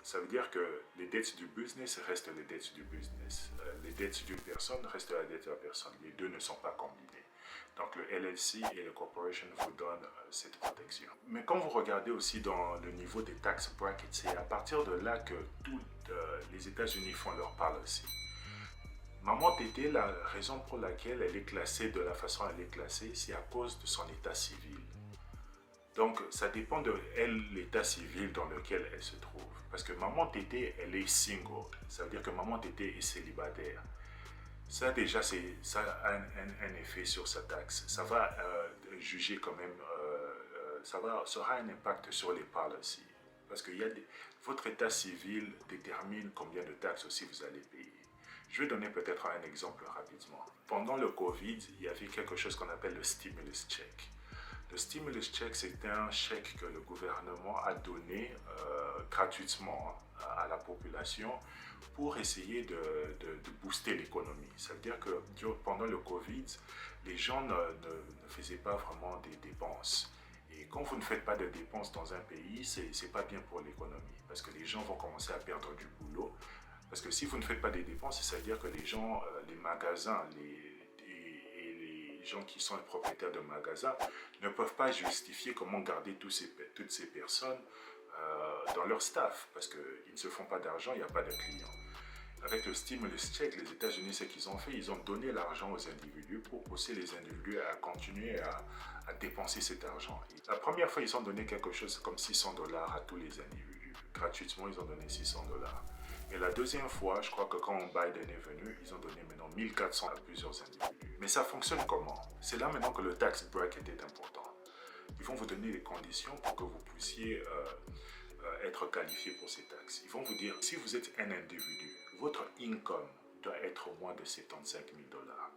Ça veut dire que les dettes du business restent les dettes du business. Les dettes d'une personne restent la dette de la personne. Les deux ne sont pas combinés. Donc le LLC et le corporation vous donnent cette protection. Mais quand vous regardez aussi dans le niveau des tax brackets, c'est à partir de là que toutes les États-Unis font leur policy. Maman Tété, la raison pour laquelle elle est classée de la façon elle est classée, c'est à cause de son état civil. Donc, ça dépend de elle, l'état civil dans lequel elle se trouve. Parce que maman Tété, elle est single. Ça veut dire que maman Tété est célibataire. Ça, déjà, ça a un effet sur sa taxe. Ça va juger quand même, ça aura un impact sur les policies. Parce que votre état civil détermine combien de taxes aussi vous allez payer. Je vais donner peut-être un exemple rapidement. Pendant le Covid, il y avait quelque chose qu'on appelle le stimulus check. Le stimulus check, c'est un chèque que le gouvernement a donné gratuitement à la population pour essayer de booster l'économie. Ça veut dire que pendant le Covid, les gens ne faisaient pas vraiment des dépenses. Et quand vous ne faites pas de dépenses dans un pays, c'est pas bien pour l'économie, parce que les gens vont commencer à perdre du boulot. Parce que si vous ne faites pas des dépenses, ça veut dire que les gens, les magasins, les gens qui sont les propriétaires de magasins ne peuvent pas justifier comment garder toutes ces personnes dans leur staff, parce qu'ils ne se font pas d'argent, il n'y a pas de clients. Avec le stimulus check, les États-Unis, ce qu'ils ont fait, ils ont donné l'argent aux individus pour pousser les individus à continuer à dépenser cet argent. Et la première fois, ils ont donné quelque chose comme 600 dollars à tous les individus. Gratuitement, ils ont donné 600 dollars. Et la deuxième fois, je crois que quand Biden est venu, ils ont donné maintenant 1400 à plusieurs individus. Mais ça fonctionne comment? C'est là maintenant que le tax bracket est important. Ils vont vous donner les conditions pour que vous puissiez être qualifié pour ces taxes. Ils vont vous dire, si vous êtes un individu, votre income doit être moins de 75 000 dollars.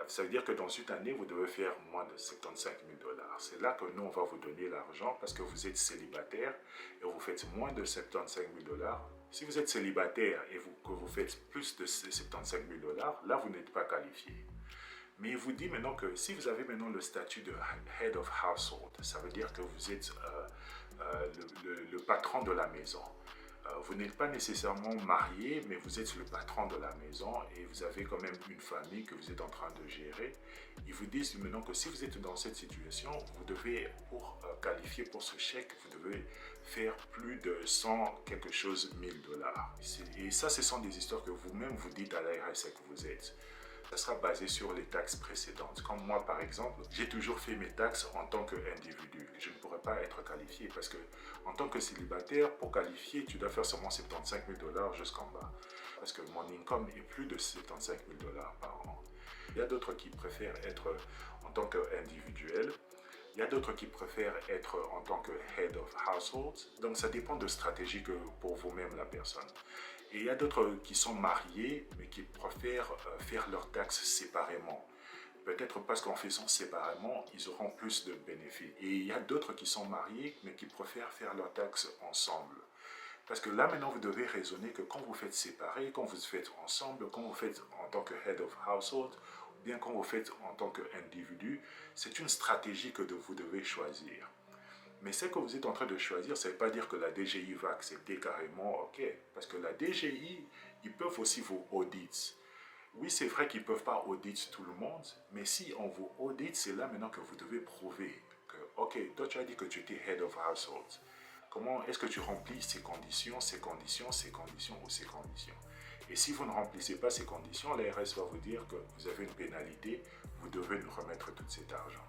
Ça veut dire que dans une année, vous devez faire moins de 75 000 dollars. C'est là que nous, on va vous donner l'argent parce que vous êtes célibataire et vous faites moins de 75 000 dollars. Si vous êtes célibataire et que vous faites plus de 75 000 dollars, là, vous n'êtes pas qualifié. Mais il vous dit maintenant que si vous avez maintenant le statut de Head of Household, ça veut dire que vous êtes le patron de la maison. Vous n'êtes pas nécessairement marié, mais vous êtes le patron de la maison et vous avez quand même une famille que vous êtes en train de gérer. Ils vous disent maintenant que si vous êtes dans cette situation, vous devez, pour qualifier pour ce chèque, vous devez faire plus de 100 quelque chose 1000 dollars. Et ça, ce sont des histoires que vous-même vous dites à l'IRS que vous êtes. Ça sera basé sur les taxes précédentes. Comme moi, par exemple, j'ai toujours fait mes taxes en tant qu'individu. Je ne pourrais pas être qualifié parce que, en tant que célibataire, pour qualifier, tu dois faire seulement 75 000 dollars jusqu'en bas. Parce que mon income est plus de 75 000 dollars par an. Il y a d'autres qui préfèrent être en tant qu'individuel. Il y a d'autres qui préfèrent être en tant que Head of Household. Donc, ça dépend de stratégie que pour vous-même, la personne. Et il y a d'autres qui sont mariés, mais qui préfèrent faire leurs taxes séparément. Peut-être parce qu'en faisant séparément, ils auront plus de bénéfices. Et il y a d'autres qui sont mariés, mais qui préfèrent faire leurs taxes ensemble. Parce que là, maintenant, vous devez raisonner que quand vous faites séparé, quand vous faites ensemble, quand vous faites en tant que Head of Household, bien quand vous faites en tant qu'individu, c'est une stratégie que vous devez choisir. Mais ce que vous êtes en train de choisir, ça ne veut pas dire que la DGI va accepter carrément, ok. Parce que la DGI, ils peuvent aussi vous auditer. Oui, c'est vrai qu'ils ne peuvent pas auditer tout le monde, mais si on vous audite, c'est là maintenant que vous devez prouver que, ok, toi tu as dit que tu étais head of household. Comment est-ce que tu remplis ces conditions, ces conditions, ces conditions ou ces conditions? Et si vous ne remplissez pas ces conditions, l'ARS va vous dire que vous avez une pénalité, vous devez nous remettre tout cet argent.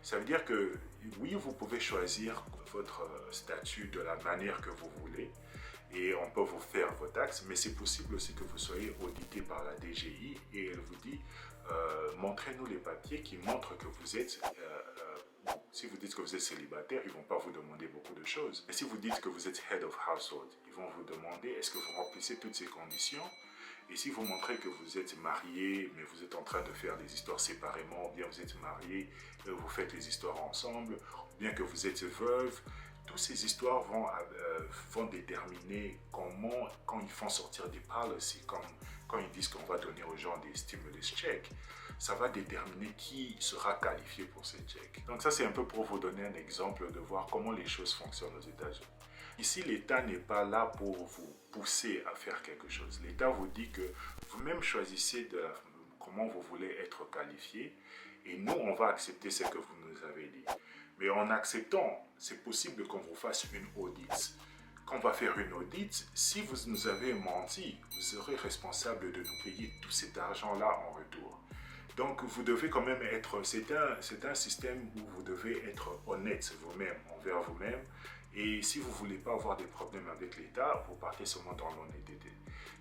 Ça veut dire que oui, vous pouvez choisir votre statut de la manière que vous voulez et on peut vous faire vos taxes, mais c'est possible aussi que vous soyez audité par la DGI et elle vous dit montrez-nous les papiers qui montrent que vous êtes si vous dites que vous êtes célibataire, ils ne vont pas vous demander beaucoup de choses. Mais si vous dites que vous êtes head of household, ils vont vous demander est-ce que vous remplissez toutes ces conditions? Et si vous montrez que vous êtes marié, mais vous êtes en train de faire des histoires séparément, ou bien vous êtes marié, vous faites les histoires ensemble, ou bien que vous êtes veuve, toutes ces histoires vont déterminer comment, quand ils font sortir des policies, quand ils disent qu'on va donner aux gens des stimulus checks, ça va déterminer qui sera qualifié pour ces chèques. Donc ça, c'est un peu pour vous donner un exemple de voir comment les choses fonctionnent aux États-Unis. Ici, l'État n'est pas là pour vous pousser à faire quelque chose. L'État vous dit que vous-même choisissez comment vous voulez être qualifié et nous, on va accepter ce que vous nous avez dit. Mais en acceptant, c'est possible qu'on vous fasse une audit. Quand on va faire une audit, si vous nous avez menti, vous serez responsable de nous payer tout cet argent-là en retour. Donc, vous devez quand même être... C'est un système où vous devez être honnête vous-même, envers vous-même. Et si vous ne voulez pas avoir des problèmes avec l'État, vous partez seulement dans l'honnêteté.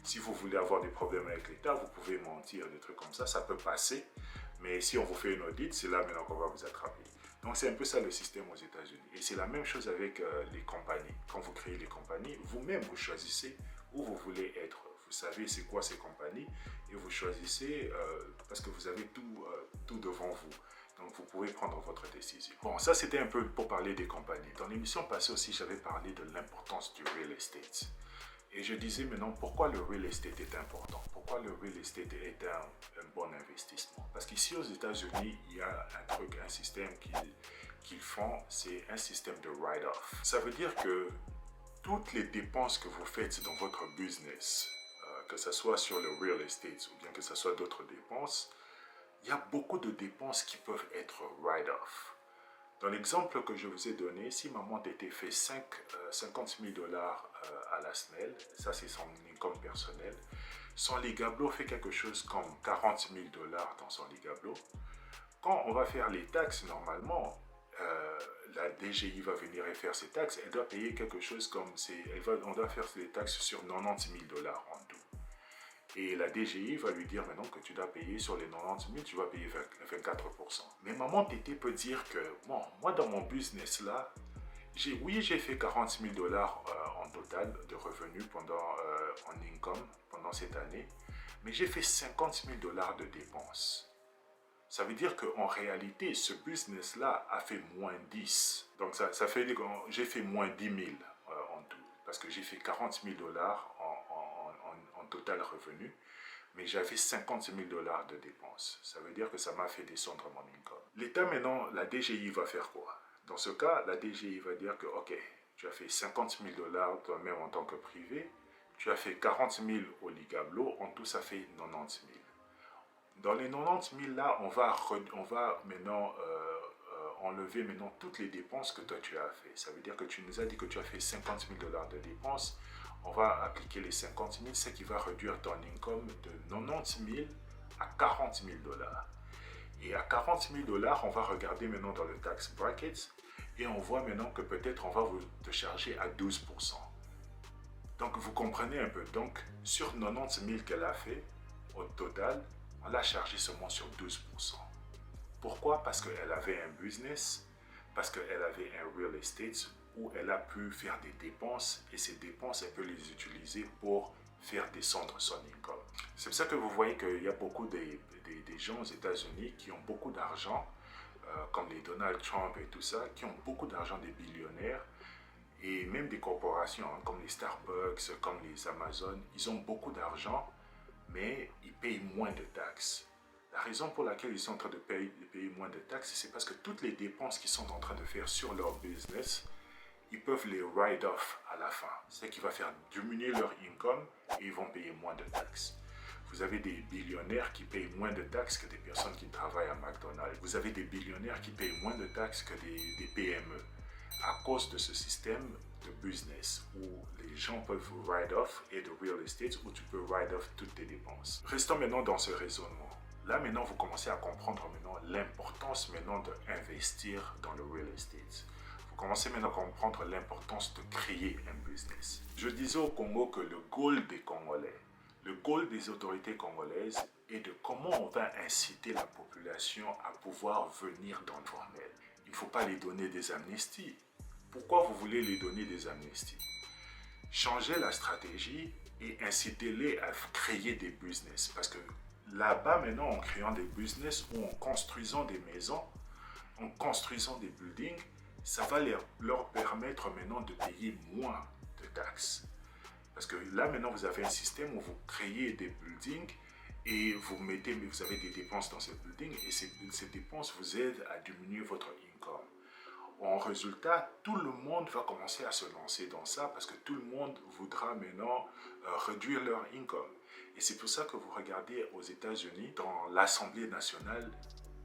Si vous voulez avoir des problèmes avec l'État, vous pouvez mentir, des trucs comme ça peut passer. Mais si on vous fait une audit, c'est là maintenant qu'on va vous attraper. Donc c'est un peu ça le système aux États-Unis. Et c'est la même chose avec les compagnies. Quand vous créez les compagnies, vous-même vous choisissez où vous voulez être. Vous savez c'est quoi ces compagnies et vous choisissez parce que vous avez tout devant vous. Donc vous pouvez prendre votre décision. Bon, ça c'était un peu pour parler des compagnies. Dans l'émission passée aussi, j'avais parlé de l'importance du real estate. Et je disais maintenant pourquoi le real estate est important. Pourquoi le real estate est un bon investissement. Parce qu'ici aux États-Unis, il y a un système qu'ils font, c'est un système de write-off. Ça veut dire que toutes les dépenses que vous faites dans votre business, que ce soit sur le real estate ou bien que ce soit d'autres dépenses, il y a beaucoup de dépenses qui peuvent être write-off. Dans l'exemple que je vous ai donné, si maman t'était fait 50 000 dollars à la SNEL, ça c'est son income personnel, son Ligablo fait quelque chose comme 40 000 dollars dans son Ligablo. Quand on va faire les taxes, normalement, la DGI va venir et faire ses taxes, elle doit payer quelque chose comme, on doit faire les taxes sur 90 000 dollars en tout. Et la DGI va lui dire maintenant que tu dois payer sur les 90 000, tu vas payer 24%. Mais maman Tété peut dire que, bon, moi dans mon business là, j'ai fait 40 000 dollars en total de revenus en income pendant cette année, mais j'ai fait 50 000 dollars de dépenses. Ça veut dire qu'en réalité, ce business là a fait moins 10. Donc ça fait que j'ai fait moins 10 000 en tout, parce que j'ai fait 40 000 dollars en total revenu, mais j'avais 50 000 dollars de dépenses. Ça veut dire que ça m'a fait descendre mon income. L'État maintenant, la DGI va faire quoi? Dans ce cas, la DGI va dire que, ok, tu as fait 50 000 dollars toi-même en tant que privé, tu as fait 40 000 au Ligablo, en tout ça fait 90 000. Dans les 90 000 là, on va maintenant enlever maintenant toutes les dépenses que toi tu as fait. Ça veut dire que tu nous as dit que tu as fait 50 000 dollars de dépenses. On va appliquer les 50 000, ce qui va réduire ton income de 90 000 à 40 000 dollars. Et à 40 000 dollars, on va regarder maintenant dans le tax bracket et on voit maintenant que peut-être on va te charger à 12%. Donc vous comprenez un peu. Donc sur 90 000 qu'elle a fait au total, on l'a chargé seulement sur 12%. Pourquoi? Parce qu'elle avait un business, parce qu'elle avait un real estate où elle a pu faire des dépenses et ces dépenses, elle peut les utiliser pour faire descendre son income. C'est pour ça que vous voyez qu'il y a beaucoup des gens aux États-Unis qui ont beaucoup d'argent, comme les Donald Trump et tout ça, qui ont beaucoup d'argent, des billionnaires, et même des corporations comme les Starbucks, comme les Amazon, ils ont beaucoup d'argent, mais ils payent moins de taxes. La raison pour laquelle ils sont en train de payer moins de taxes, c'est parce que toutes les dépenses qu'ils sont en train de faire sur leur business, ils peuvent les write off à la fin. C'est qui va faire diminuer leur income et ils vont payer moins de taxes. Vous avez des billionnaires qui payent moins de taxes que des personnes qui travaillent à McDonald's. Vous avez des billionnaires qui payent moins de taxes que des PME à cause de ce système de business où les gens peuvent write off et de real estate où tu peux write off toutes tes dépenses. Restons maintenant dans ce raisonnement. Là maintenant vous commencez à comprendre maintenant l'importance maintenant d'investir dans le real estate. Vous commencez maintenant à comprendre l'importance de créer un business. Je disais au Congo que le goal des Congolais, le goal des autorités congolaises est de comment on va inciter la population à pouvoir venir dans le formel. Il ne faut pas les donner des amnisties. Pourquoi vous voulez les donner des amnisties? Changez la stratégie et incitez-les à créer des business. Parce que là-bas, maintenant, en créant des business ou en construisant des maisons, en construisant des buildings, ça va leur permettre maintenant de payer moins de taxes. Parce que là, maintenant, vous avez un système où vous créez des buildings et vous avez des dépenses dans ces buildings et ces dépenses vous aident à diminuer votre income. En résultat, tout le monde va commencer à se lancer dans ça parce que tout le monde voudra maintenant réduire leur income. Et c'est pour ça que vous regardez aux États-Unis, dans l'Assemblée nationale,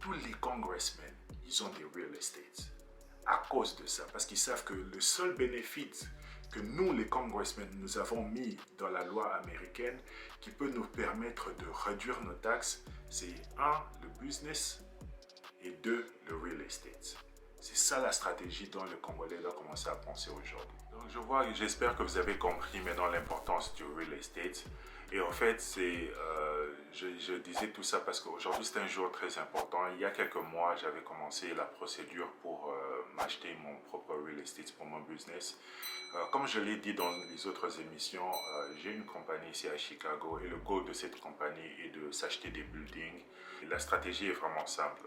tous les congressmen, ils ont des real estates. À cause de ça, parce qu'ils savent que le seul bénéfice que nous, les congressmen, nous avons mis dans la loi américaine qui peut nous permettre de réduire nos taxes, c'est 1, le business et 2, le real estate. C'est ça la stratégie dont le Congolais doit commencer à penser aujourd'hui. Donc j'espère que vous avez compris maintenant l'importance du real estate. Et en fait, je disais tout ça parce qu'aujourd'hui c'est un jour très important. Il y a quelques mois, j'avais commencé la procédure pour m'acheter mon propre real estate pour mon business. Comme je l'ai dit dans les autres émissions, j'ai une compagnie ici à Chicago et le goal de cette compagnie est de s'acheter des buildings. Et la stratégie est vraiment simple.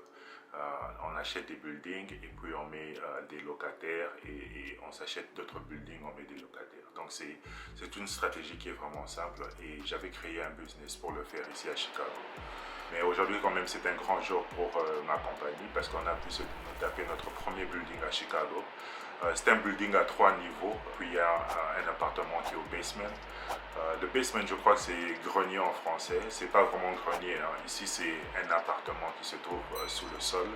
On achète des buildings et puis on met des locataires et on s'achète d'autres buildings, on met des locataires. Donc c'est une stratégie qui est vraiment simple et j'avais créé un business pour le faire ici à Chicago. Mais aujourd'hui quand même c'est un grand jour pour ma compagnie parce qu'on a pu se taper notre premier building à Chicago. C'est un building à 3 niveaux, puis il y a un appartement qui est au basement. Le basement, je crois que c'est grenier en français, c'est pas vraiment grenier, hein. Ici c'est un appartement qui se trouve sous le sol.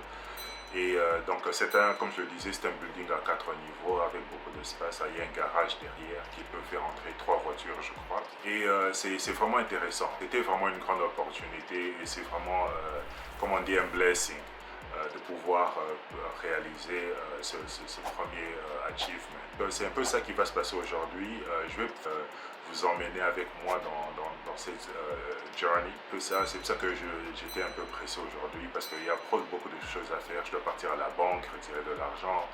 Et donc comme je le disais, c'est un building à 4 niveaux avec beaucoup d'espace. Il y a un garage derrière qui peut faire entrer 3 voitures, je crois. Et c'est vraiment intéressant. C'était vraiment une grande opportunité et c'est vraiment, comme on dit, un blessing. De pouvoir réaliser ce premier achievement. C'est un peu ça qui va se passer aujourd'hui. Je vais vous emmener avec moi dans cette journey. C'est pour ça que j'étais un peu pressé aujourd'hui parce qu'il y a beaucoup de choses à faire. Je dois partir à la banque, retirer de l'argent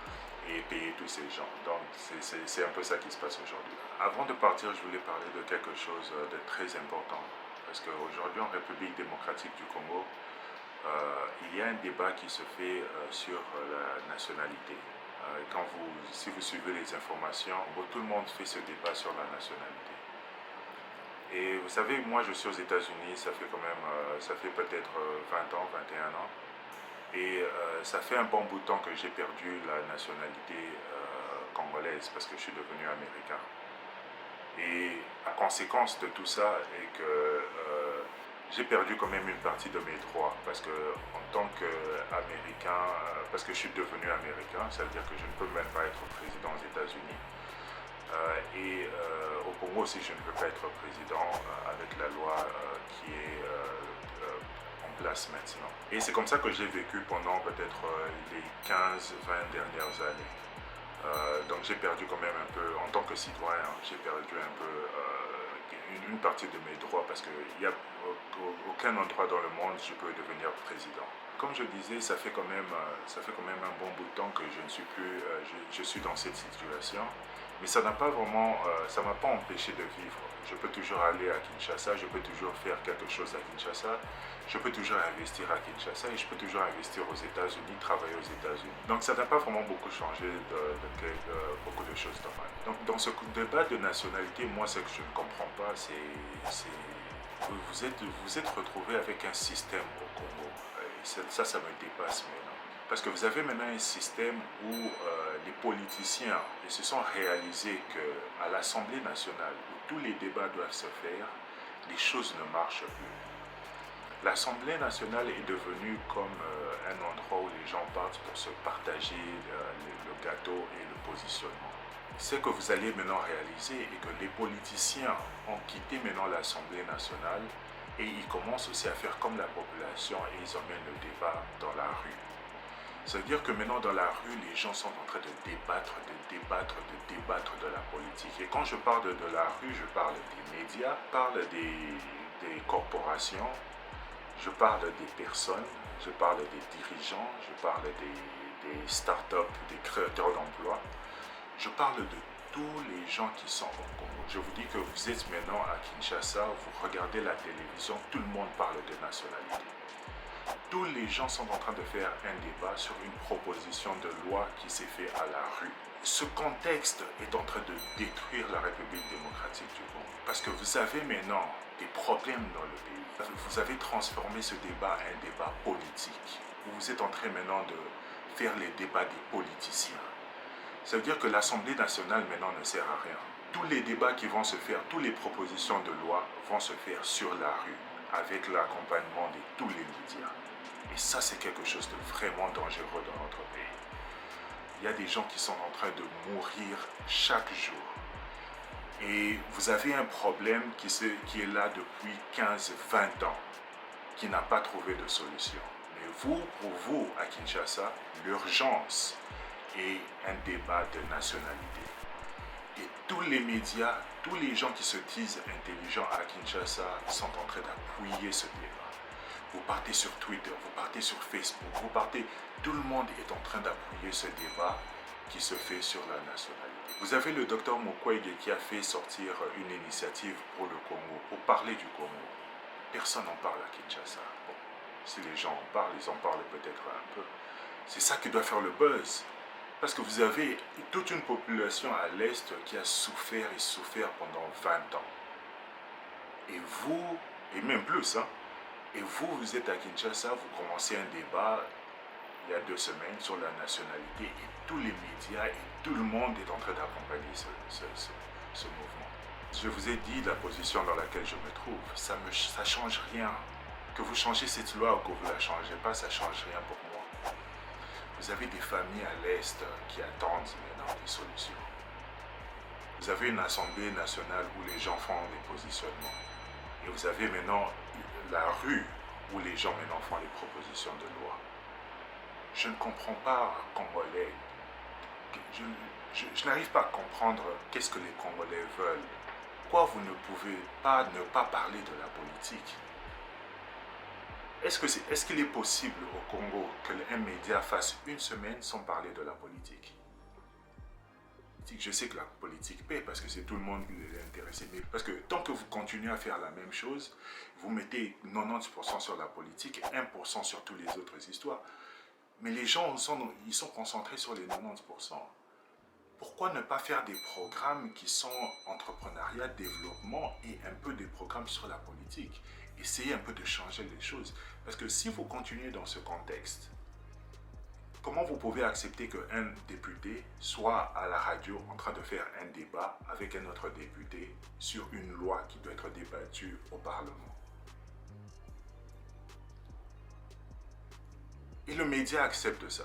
et payer tous ces gens. Donc c'est un peu ça qui se passe aujourd'hui. Avant de partir, je voulais parler de quelque chose de très important. Parce qu'aujourd'hui, en République démocratique du Congo, il y a un débat qui se fait sur la nationalité. Si vous suivez les informations, tout le monde fait ce débat sur la nationalité. Et vous savez, moi je suis aux États-Unis, ça fait peut-être 20 ans, 21 ans. Et ça fait un bon bout de temps que j'ai perdu la nationalité congolaise parce que je suis devenu américain. Et la conséquence de tout ça est que j'ai perdu quand même une partie de mes droits parce que en tant qu'Américain, parce que je suis devenu américain, ça veut dire que je ne peux même pas être président aux États-Unis. Au Congo aussi, je ne peux pas être président avec la loi qui est en place maintenant. Et c'est comme ça que j'ai vécu pendant peut-être les 15-20 dernières années. Donc j'ai perdu quand même un peu, en tant que citoyen, j'ai perdu un peu une partie de mes droits parce qu'il n'y a aucun endroit dans le monde où je peux devenir président. Comme je disais, ça fait quand même un bon bout de temps que je ne suis plus, je suis dans cette situation. Mais ça n'a pas vraiment, ça m'a pas empêché de vivre. Je peux toujours aller à Kinshasa, je peux toujours faire quelque chose à Kinshasa, je peux toujours investir à Kinshasa et je peux toujours investir aux États-Unis, travailler aux États-Unis. Donc ça n'a pas vraiment beaucoup changé beaucoup de choses dans ma vie. Donc dans ce débat de nationalité, moi ce que je ne comprends pas, c'est vous êtes retrouvé avec un système au Congo. Et ça me dépasse maintenant. Parce que vous avez maintenant un système où les politiciens ils se sont réalisés qu'à l'Assemblée nationale, où tous les débats doivent se faire, les choses ne marchent plus. L'Assemblée nationale est devenue comme un endroit où les gens partent pour se partager le gâteau et le positionnement. Ce que vous allez maintenant réaliser est que les politiciens ont quitté maintenant l'Assemblée nationale et ils commencent aussi à faire comme la population et ils emmènent le débat dans la rue. Ça veut dire que maintenant dans la rue, les gens sont en train de débattre de la politique. Et quand je parle de la rue, je parle des médias, je parle des corporations, je parle des personnes, je parle des dirigeants, je parle des startups, des créateurs d'emplois. Je parle de tous les gens qui sont au Congo. Je vous dis que vous êtes maintenant à Kinshasa, vous regardez la télévision, tout le monde parle de nationalité. Tous les gens sont en train de faire un débat sur une proposition de loi qui s'est faite à la rue. Ce contexte est en train de détruire la République démocratique du Congo. Parce que vous avez maintenant des problèmes dans le pays. Vous avez transformé ce débat en un débat politique. Vous êtes en train maintenant de faire les débats des politiciens. Ça veut dire que l'Assemblée nationale maintenant ne sert à rien. Tous les débats qui vont se faire, toutes les propositions de loi vont se faire sur la rue, avec l'accompagnement de tous les médias. Et ça, c'est quelque chose de vraiment dangereux dans notre pays. Il y a des gens qui sont en train de mourir chaque jour. Et vous avez un problème qui est là depuis 15-20 ans, qui n'a pas trouvé de solution. Mais pour vous, à Kinshasa, l'urgence est un débat de nationalité. Et tous les médias, tous les gens qui se disent intelligents à Kinshasa sont en train d'appuyer ce débat. Vous partez sur Twitter, vous partez sur Facebook, tout le monde est en train d'appuyer ce débat qui se fait sur la nationalité. Vous avez le docteur Mukwege qui a fait sortir une initiative pour le Congo, pour parler du Congo. Personne n'en parle à Kinshasa. Bon, si les gens en parlent, ils en parlent peut-être un peu. C'est ça qui doit faire le buzz. Parce que vous avez toute une population à l'Est qui a souffert pendant 20 ans. Et vous, et même plus, et vous êtes à Kinshasa, vous commencez un débat il y a 2 semaines sur la nationalité et tous les médias et tout le monde est en train d'accompagner ce mouvement. Je vous ai dit la position dans laquelle je me trouve. Ça ne change rien. Que vous changez cette loi ou que vous ne la changez pas, ça ne change rien pour moi. Vous avez des familles à l'Est qui attendent maintenant des solutions. Vous avez une assemblée nationale où les gens font des positionnements. Et vous avez maintenant la rue où les gens maintenant font les propositions de loi. Je ne comprends pas, Congolais. Je n'arrive pas à comprendre qu'est-ce que les Congolais veulent. Pourquoi vous ne pouvez pas ne pas parler de la politique? Est-ce qu'il est possible au Congo qu'un média fasse 1 semaine sans parler de la politique? Je sais que la politique paie parce que c'est tout le monde qui est intéressé. Mais parce que tant que vous continuez à faire la même chose, vous mettez 90% sur la politique et 1% sur toutes les autres histoires. Mais les gens ils sont concentrés sur les 90%. Pourquoi ne pas faire des programmes qui sont entrepreneuriat, développement et un peu des programmes sur la politique? Essayez un peu de changer les choses. Parce que si vous continuez dans ce contexte, comment vous pouvez accepter qu'un député soit à la radio en train de faire un débat avec un autre député sur une loi qui doit être débattue au Parlement? Et le média accepte ça.